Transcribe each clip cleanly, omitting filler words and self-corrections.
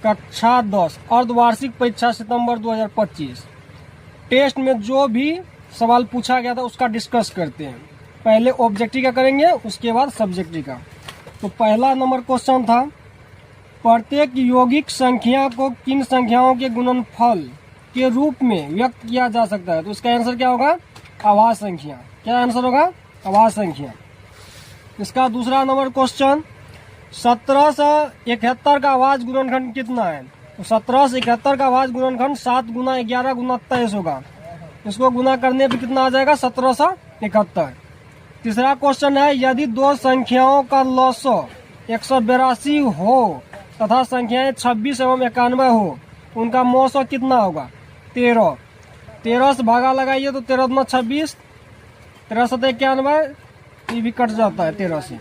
कक्षा 10 अर्धवार्षिक परीक्षा सितंबर 2025 टेस्ट में जो भी सवाल पूछा गया था उसका डिस्कस करते हैं। पहले ऑब्जेक्टिव का करेंगे, उसके बाद सब्जेक्टिव का। तो पहला नंबर क्वेश्चन था, प्रत्येक यौगिक संख्या को किन संख्याओं के गुणनफल के रूप में व्यक्त किया जा सकता है? तो इसका आंसर क्या होगा? आभाज्य संख्या। क्या आंसर होगा? आभाज्य संख्या। इसका दूसरा नंबर क्वेश्चन, 1771 का आभाज्य गुणनखंड कितना है? तो 1771 का आभाज्य गुणनखंड 7 गुना 11 गुना 23 होगा। इसको गुना करने पे कितना आ जाएगा? 1771। तीसरा क्वेश्चन है, यदि दो संख्याओं का लॉसो 182 हो तथा संख्याएं 26 एवं 91 हो, उनका मौसो कितना होगा? 13। 13 से भागा लगाइए तो 13 दूना 26, 13 सत 91, ये भी कट जाता है 13 से,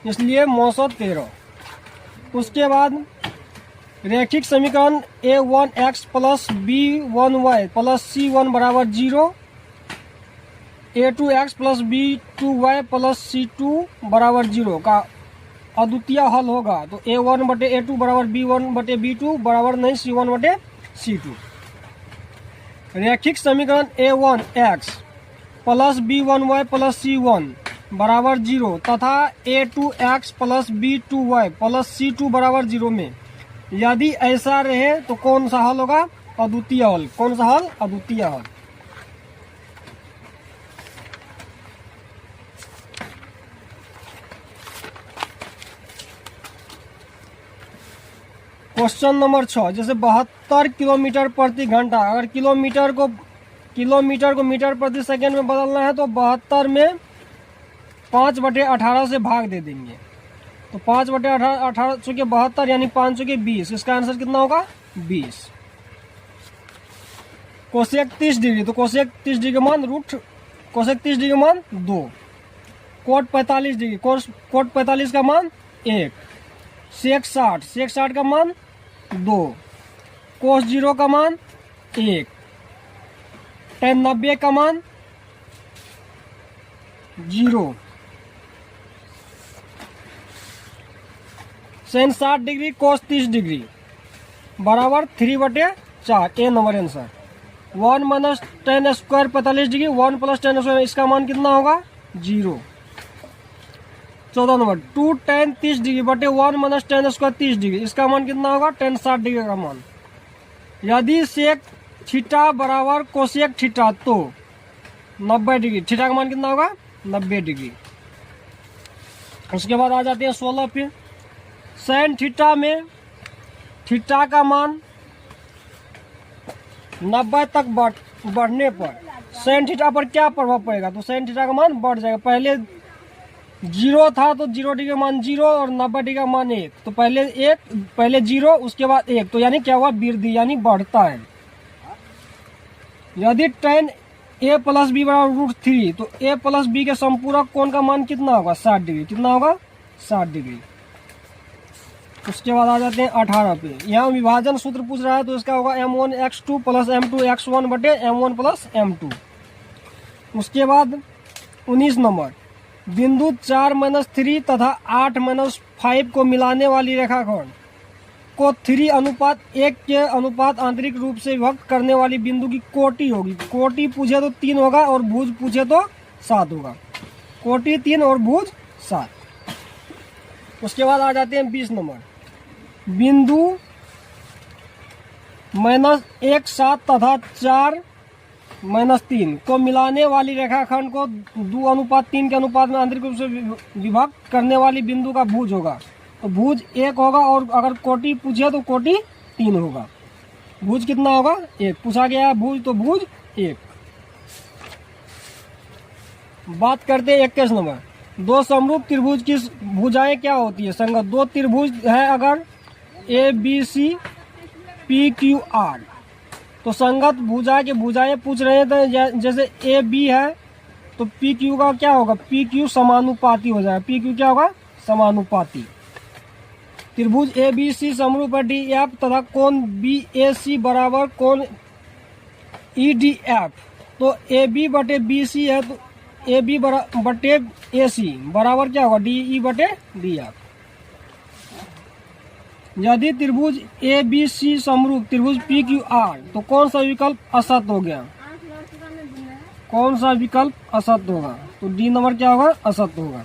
इसलिए मौसो 13। उसके बाद रैखिक समीकरण a1x plus b1y plus c1 बराबर 0, a2x plus b2y plus c2 बराबर 0 का अद्वितीय हल होगा। तो a1 बटे a2 बराबर b1 बटे b2 बराबर नहीं c1 बटे c2। रैखिक समीकरण a1x plus b1y plus c1 बराबर 0 तथा a2x plus b2y plus c2 बराबर 0 में यदि ऐसा रहे तो कौन सा हल होगा? अद्वितीय हल। कौन सा हल? अद्वितीय हल। क्वेश्चन नंबर 6, जैसे 72 किलोमीटर प्रति घंटा, अगर किलोमीटर को मीटर प्रति सेकंड में बदलना है तो 72 में 5/18 से भाग दे देंगे। तो 5/18 चुके 72 यानी 5 चुके 20। इसका आंसर कितना होगा? 20। कोसेक 30 डिग्री, तो कोसेक 30 डिग्री का मान कोसेक 30 डिग्री का मान 2। कोट 45 डिग्री, कोट 45 का मान 1। सेक 60 का मान 2। कोस 0 का मान 1। tan 90 का मान 0। sin 60 डिग्री कोस 30 डिग्री बराबर 3/4। A number answer. 1 minus tan square 45 degree, 1 plus tan square, इसका मान कितना होगा? 0। 14 नंबर, 2 tan 30 डिग्री बटे 1 माइनस tan स्क्वायर 30 डिग्री, इसका मान कितना होगा? tan 60 डिग्री का मान। यदि सेक थीटा बराबर कोसेक थीटा तो 90 डिग्री, थीटा का मान कितना होगा? 90 डिग्री। उसके बाद आ जाते हैं 16 पे। साइन थीटा में थीटा का मान 90 तक बढ़ने पर साइन थीटा पर क्या प्रभाव पड़ेगा? तो साइन थीटा का मान बढ़ जाएगा। पहले 0 था तो 0 डिग्री का मान 0 और 90 डिग्री का मान 1। तो पहले 0 उसके बाद 1, तो यानी क्या हुआ? वृद्धि, यानी बढ़ता है। यदि tan a प्लस बी बराबर √3 तो a प्लस बी के संपूरक कोण का मान कितना होगा? 60 डिग्री। कितना होगा? 60 डिग्री। उसके बाद आ जाते हैं 18 पे। यहाँ विभाजन सूत्र पूछ रहा है तो इसका होगा m1x2 प्लस m2x1 बटे m1 प्लस m2। उसके बाद 19 नंबर, बिंदु 4-3 तथा 8-5 को मिलाने वाली रेखाखंड को 3:1 के अनुपात आंतरिक रूप से विभक्त करने वाली बिंदु की कोटि होगी। कोटि पूछे तो 3 होगा और भुज पूछे तो 7 होगा। कोटि 3 और भुज 7। उसके बाद आ जाते हैं 20 नंबर, बिंदु -1 7 तथा 4-3 को मिलाने वाली रेखाखंड को 2:3 के अनुपात में आंतरिक रूप से विभक्त करने वाली बिंदु का भुज होगा। तो भुज 1 होगा और अगर कोटि पूछे तो कोटि 3 होगा। भुज कितना होगा? 1 पूछा गया है भुज, तो भुज 1। बात करते हैं 21 नंबर, दो समरूप त्रिभुज की भुजाएं क्या होती है? संगत। दो त्रिभुज है अगर ABC PQR, तो संगत भुजा के भुजाएं पूछ रहे हैं। तो जैसे AB है तो PQ का क्या होगा? PQ समानुपाती हो जाएगा। PQ क्या होगा? समानुपाती। त्रिभुज ABC समरूप है DF तथा कोण BAC बराबर कोण EDF। तो AB बटे BC है तो AB बटे AC बराबर क्या होगा? DE बटे DF। यदि त्रिभुज ए बी सी समरूप त्रिभुज पी क्यू आर तो कौन सा विकल्प असत हो गया? कौन सा विकल्प असत होगा? तो डी नंबर क्या होगा? असत होगा।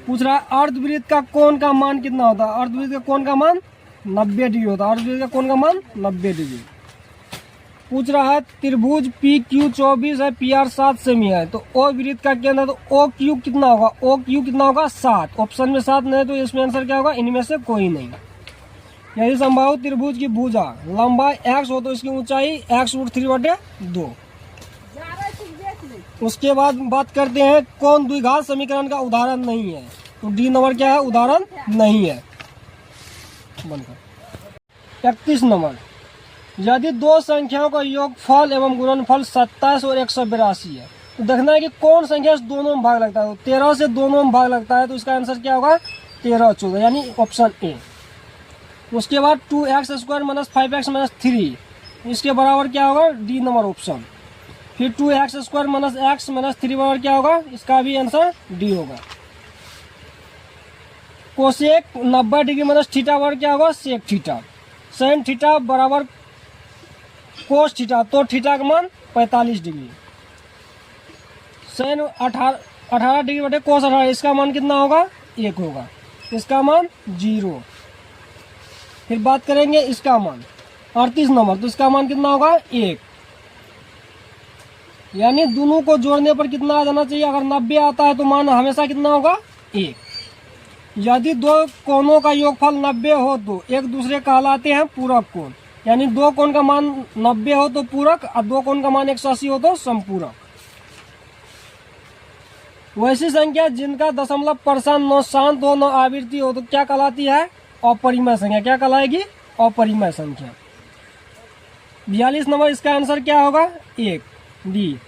पूछ रहा है अर्धवृत्त का कोण का मान कितना होता है? अर्धवृत्त का कोण का मान 90 डिग्री होता है। अर्धवृत्त का कोण का मान 90 डिग्री। पूछ रहा है त्रिभुज पी क्यू 24 है, पी आर 7 सेमी है, तो ओ वृत्त का केंद्र तो ओ क्यू कितना होगा? ओ क्यू कितना होगा? 7। ऑप्शन में 7 नहीं तो इसमें आंसर क्या होगा? इनमें से कोई नहीं। यदि समबाहु त्रिभुज की भुजा लंबाई x हो तो इसकी ऊंचाई x√3/2। उसके बाद बात करते हैं कौन द्विघात समीकरण का उदाहरण नहीं है? तो डी नंबर क्या है? उदाहरण नहीं है। 31 नंबर, यदि दो संख्याओं का योगफल एवं गुणनफल 27 और 182 है तो देखना है कि कौन संख्या दोनों में भाग लगता है। तो 13 से दोनों में भाग लगता है तो इसका आंसर क्या होगा? 13 14 यानी ऑप्शन ए। उसके बाद 2x² - 5x - 3 इसके बराबर क्या होगा? D number option. फिर 2x² - x - 3 बराबर क्या होगा? इसका भी आंसर डी होगा। कोसेक 90 डिग्री माइनस थीटा बराबर क्या होगा? Sec theta. साइन थीटा बराबर कोस थीटा, तो थीटा का मान 45 डिग्री। साइन 18 डिग्री बटे कोस 18 इसका मान कितना होगा? 1 होगा। इसका मान 0। फिर बात करेंगे इसका मान 38 नंबर, तो इसका मान कितना होगा? 1। यानी दोनों को जोड़ने पर कितना आ जाना चाहिए? अगर 90 आता है तो मान हमेशा कितना होगा? 1। यदि दो कोणों का योगफल 90 हो तो एक दूसरे कहलाते हैं पूरक कोण। यानी दो कोण का मान 90 हो तो पूरक और दो कोण का मान 180 हो तो समपूरक। वैसी संख्या जिनका दशमलव % न शांत हो न आवृत्ति हो तो क्या कहलाती है? अपरिमेय संख्या। क्या कहलाएगी? अपरिमेय संख्या। 42 नंबर, इसका आंसर क्या होगा? 1 डी।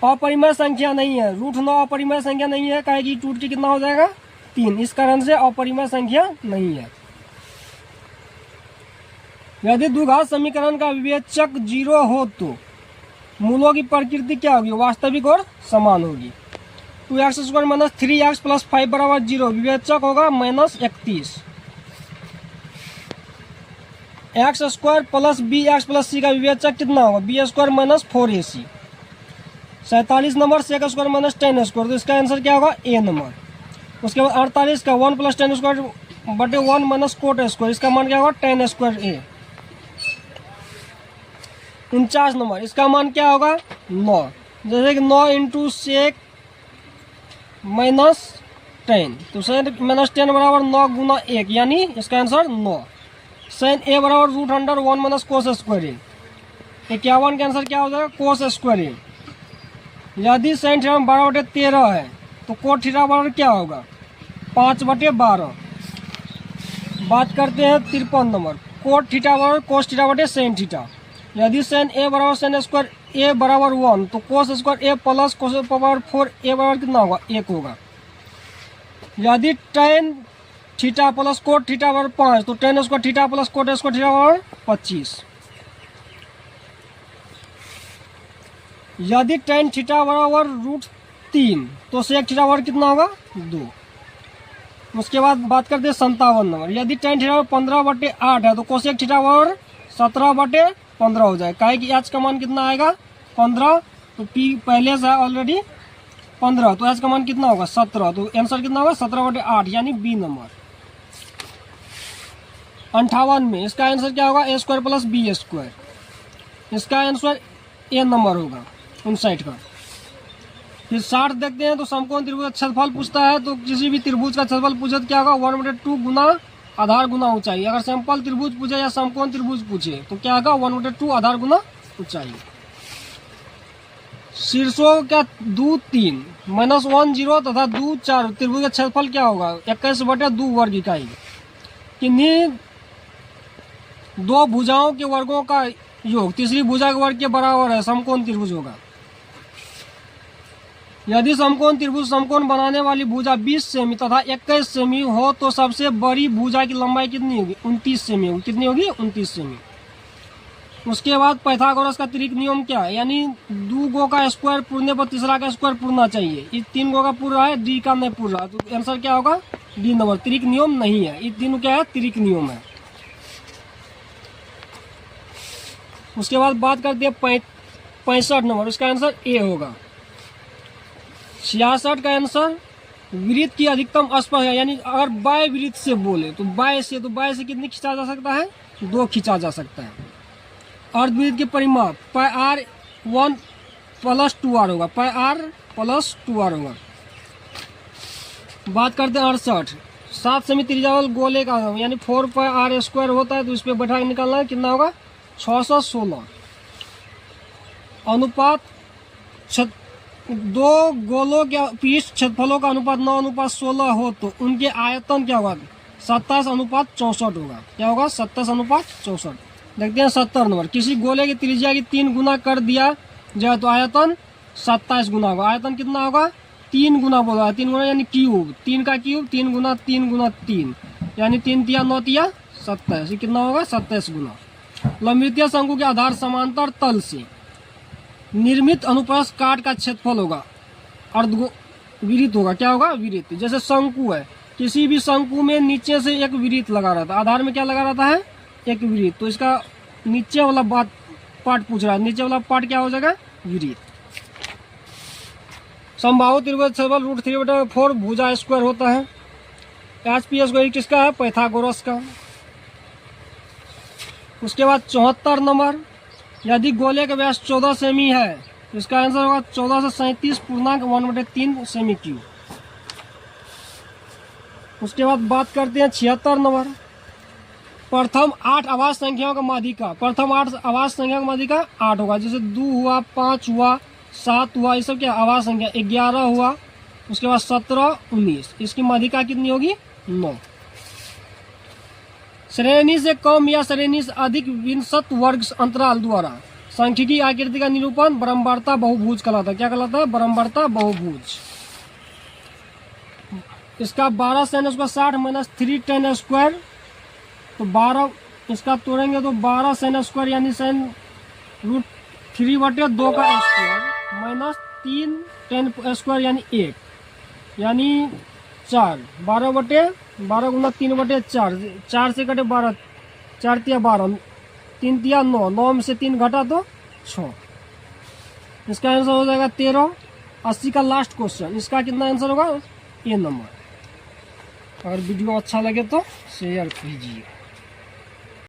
अपरिमेय संख्या नहीं है, √9 अपरिमेय संख्या नहीं है, कहेगी टूट के कितना हो जाएगा? 3। इस कारण से अपरिमेय संख्या नहीं है। यदि द्विघात समीकरण का विवेचक 0 हो तो मूलों की प्रकृति क्या होगी? वास्तविक और समान होगी। 2x² - 3x + 5 बराबर 0 विवेचक होगा -31। x² + bx + c का विवेचक कितना होगा? b² - 4ac। 47 number, sec² - tan², तो इसका आंसर क्या होगा? ए नंबर। उसके बाद 48 का 1 + tan² बटे 1 - cot², इसका मान क्या होगा? tan²a। 49 नंबर, इसका मान क्या होगा? 9। जैसे कि 9 × sec - tan, तो sec - tan बराबर 9 × 1 यानी इसका आंसर 9। sin a बराबर √1 - cos²। 51 का आंसर क्या हो जाएगा? cos²। यदि sin थीटा 12/13 है तो cot थीटा बराबर क्या होगा? 5/12। बात करते हैं 53 नंबर, cot थीटा बराबर cos थीटा बटे sin थीटा। यदि sin a बराबर sin² a बराबर 1 तो cos² a plus cos power 4 a बराबर कितना होगा? 1 होगा। यदि tan theta plus cot theta बराबर 5 तो tan² theta plus cot² theta बराबर 25। यदि tan थीटा बराबर √3 तो sec थीटा बराबर कितना होगा? 2। उसके बाद बात करते हैं 57 नंबर, यदि tan थीटा 15/8 है तो cosec थीटा बराबर 17/15 हो जाए। काहे कि h का मान कितना आएगा? 15, तो p पहले से है ऑलरेडी 15, तो h का मान कितना होगा? 17, तो आंसर कितना होगा? 17/8 यानी बी नंबर। 58 में इसका आंसर क्या होगा? a² + b²। इसका आंसर ए नंबर होगा 59 का। फिर 60 देखते हैं, तो समकोण त्रिभुज का क्षेत्रफल पूछता है, तो किसी भी त्रिभुज का क्षेत्रफल पूछे तो क्या होगा? 1/2 गुना आधार गुना ऊंचाई। अगर सिंपल त्रिभुज पूछे या समकोण त्रिभुज पूछे तो क्या होगा? 1/2 आधार गुना ऊंचाई। शीर्षों का 2 3 -1 0 तथा 2 4 त्रिभुज का क्षेत्रफल क्या होगा? 21/2 वर्ग इकाई। किन्हीं दो भुजाओं के वर्गों का योग तीसरी भुजा के वर्ग के बराबर है, समकोण त्रिभुज होगा। यदि समकोण त्रिभुज समकोण बनाने वाली भुजा 20 सेमी तथा 21 सेमी हो तो सबसे बड़ी भुजा की लंबाई कितनी होगी? 29 सेमी होगी। कितनी होगी? 29 सेमी। उसके बाद पाइथागोरस का त्रिक नियम क्या है? यानी 2 गो का स्क्वायर पूरने पर तीसरा का स्क्वायर पूरना चाहिए। इस 3 गो का पूर रहा है, डी का नहीं पूर रहा, तो आंसर क्या होगा? डी नंबर त्रिक नियम नहीं है। ये तीनों क्या है, त्रिक नियम है। उसके बाद बात करते हैं 65 नंबर, उसका आंसर ए होगा। 66 का आंसर वृत्त की अधिकतम स्पर्श है, यानी अगर बाय वृत्त से बोले तो बाय से कितनी खींचा जा सकता है, 2 खींचा जा सकता है। अर्धवृत्त के परिमाप पाई आर 1 + 2r होगा, पाई r + 2r होगा। बात करते हैं 68, 7 सेमी त्रिज्या वाले गोले का यानी 4 पाई r स्क्वायर होता है, तो इस पे बैठा के निकालना है, कितना होगा 616। अनुपात 2 गोलों के पृष्ठ क्षेत्रफलों का अनुपात 9:16 हो तो उनके आयतन क्या होगा, 27:64 होगा। क्या होगा, 27:64। देखते हैं 70 नंबर, किसी गोले की त्रिज्या की 3 गुना कर दिया जाए तो आयतन 27 गुना होगा। आयतन कितना होगा, 3 गुना बोला, 3 गुना यानी क्यूब, 3 का क्यूब 3 गुना 3 गुना 3 यानी 3 तिया 9 तिया 27, कितना होगा 27 गुना। लंबवृत्तीय शंकु के आधार समांतर तल से निर्मित अनुप्रस्थ काट का क्षेत्रफल होगा, अर्धवृत्त होगा। क्या होगा, वृत्त। जैसे शंकु है, किसी भी शंकु में नीचे से एक वृत्त लगा रहता है, आधार में क्या लगा रहता है, एक वृत्त। तो इसका नीचे वाला पार्ट पूछ रहा है, नीचे वाला पार्ट क्या हो जाएगा, वृत्त। समबाहु त्रिभुज क्षेत्रफल √3/4 भुजा स्क्वायर होता है। एचपी स्क्वायर किसका है, पाइथागोरस का। उसके बाद 74 नंबर, यदि गोले का व्यास 14 सेमी है तो इसका आंसर होगा 1437.1/3 सेमी क्यूब। उसके बाद बात करते हैं 76 नंबर, प्रथम 8 अभाज्य संख्याओं का माध्यिका। प्रथम 8 अभाज्य संख्या का माध्यिका 8 होगा। जैसे 2 हुआ, 5 हुआ, 7 हुआ, ये सब क्या अभाज्य संख्या। 11 हुआ, उसके बाद 17, 19, इसकी माध्यिका कितनी होगी, 9। श्रेणी से कम या श्रेणी से अधिक विंशत वर्ग अंतराल द्वारा सांख्यिकी आकृति का निरूपण बरम्बारता बहुभुज कहलाता है। क्या कहलाता है, बरम्बारता बहुभुज। इसका 12 sin स्क्वायर 60 - 3 tan स्क्वायर, तो 12 इसका तोड़ेंगे तो 12 sin स्क्वायर यानी sin √3/2 का स्क्वायर -3 tan स्क्वायर यानी 1 यानी 4। 12 गुना 3/4, 4 से कटे 12, 4 तिया 12, 3 तिया 9, 9 में से 3 घटा तो 6। इसका आंसर हो जाएगा 13। 80 का लास्ट क्वेश्चन, इसका कितना आंसर होगा, ए नंबर। अगर वीडियो अच्छा लगे तो शेयर कीजिए।